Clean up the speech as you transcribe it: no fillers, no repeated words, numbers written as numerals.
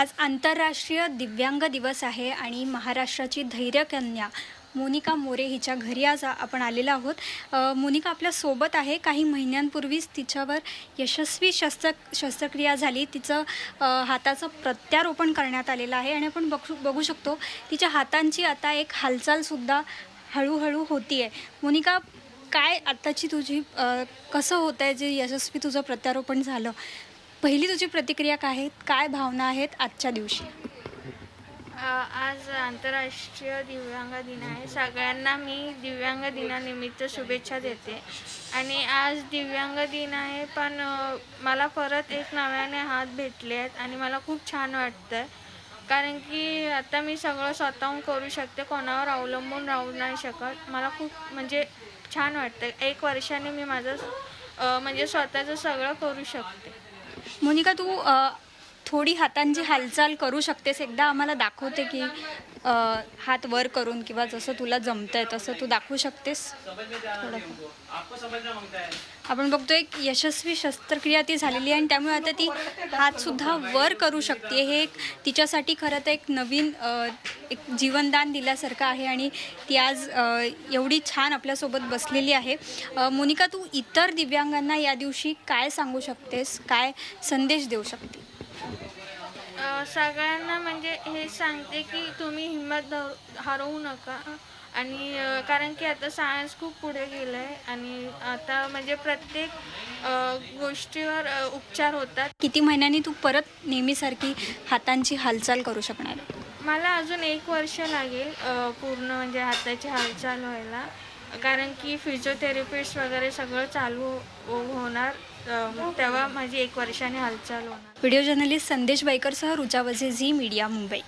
आज आंतरराष्ट्रीय दिव्यांग दिवस आहे आणि महाराष्ट्राची धैर्यकन्या मोनिका मोरे हिच्या घरी आज आपण आलेलो आहोत। मोनिका आपल्यासोबत आहे। काही महिन्यांपूर्वीच तिच्यावर यशस्वी शस्त्रक्रिया झाली। तिचं हाताचं प्रत्यारोपण करण्यात आलेलं आहे आणि आपण बघू शकतो तिच्या हातांची आता एक हालचालसुद्धा हळूहळू होती आहे। मोनिका, काय आत्ताची तुझी कसं होतं आहे जे यशस्वी तुझं प्रत्यारोपण झालं? पहिली तुझी प्रतिक्रिया काय आहे? काय भावना आहेत आजच्या दिवशी? आज आंतरराष्ट्रीय दिव्यांग दिन आहे। सगळ्यांना मी दिव्यांग दिनानिमित्त शुभेच्छा देते। आणि आज दिव्यांग दिन आहे, पण मला परत एक नव्याने हात भेटले आहेत आणि मला खूप छान वाटतं आहे, कारण की आता मी सगळं स्वतःहून करू शकते, कोणावर अवलंबून राहू नाही शकत। मला खूप छान वाटतं आहे, 1 वर्षाने मी माझं स्वतःचं सगळं करू शकते। मोनिका, तू थोडी हातांची हालचाल करू शकतेस? एकदा आम्हाला दाखवते की हात वर करून किंवा जसं तुला जमतंय तसं तू दाखवू शकतेस? आपण बघतोय एक यशस्वी शस्त्रक्रिया ती झालेली आहे आणि त्यामुळे आता ती हातसुद्धा वर करू शकते। हे एक तिच्यासाठी खरं तर एक नवीन एक जीवनदान दिल्यासारखं आहे आणि ती आज एवढी छान आपल्यासोबत बसलेली आहे। मोनिका, तू इतर दिव्यांगांना या दिवशी काय सांगू शकतेस? काय संदेश देऊ शकते? सगळ्यांना हे सांगते की तुम्ही हिंमत हरवू नका। आणि कारण की आता सायन्स खूप पुढे गेलं आहे आणि आता प्रत्येक गोष्टीवर उपचार होतात। किती महिन्यांनी तू परत नेहमीसारखी हातांची हालचाल करू शकणार? मला अजून 1 वर्ष लागेल पूर्ण हाताची हालचाल व्हायला, कारण की फिजिओथेरपिस्ट वगैरे सगळं चालू होणार, तेव्हा माझी 1 वर्षाने हालचाल होणार। व्हिडिओ जर्नलिस्ट संदेश बाईकरसह ऋचा वझे, झी मीडिया, मुंबई।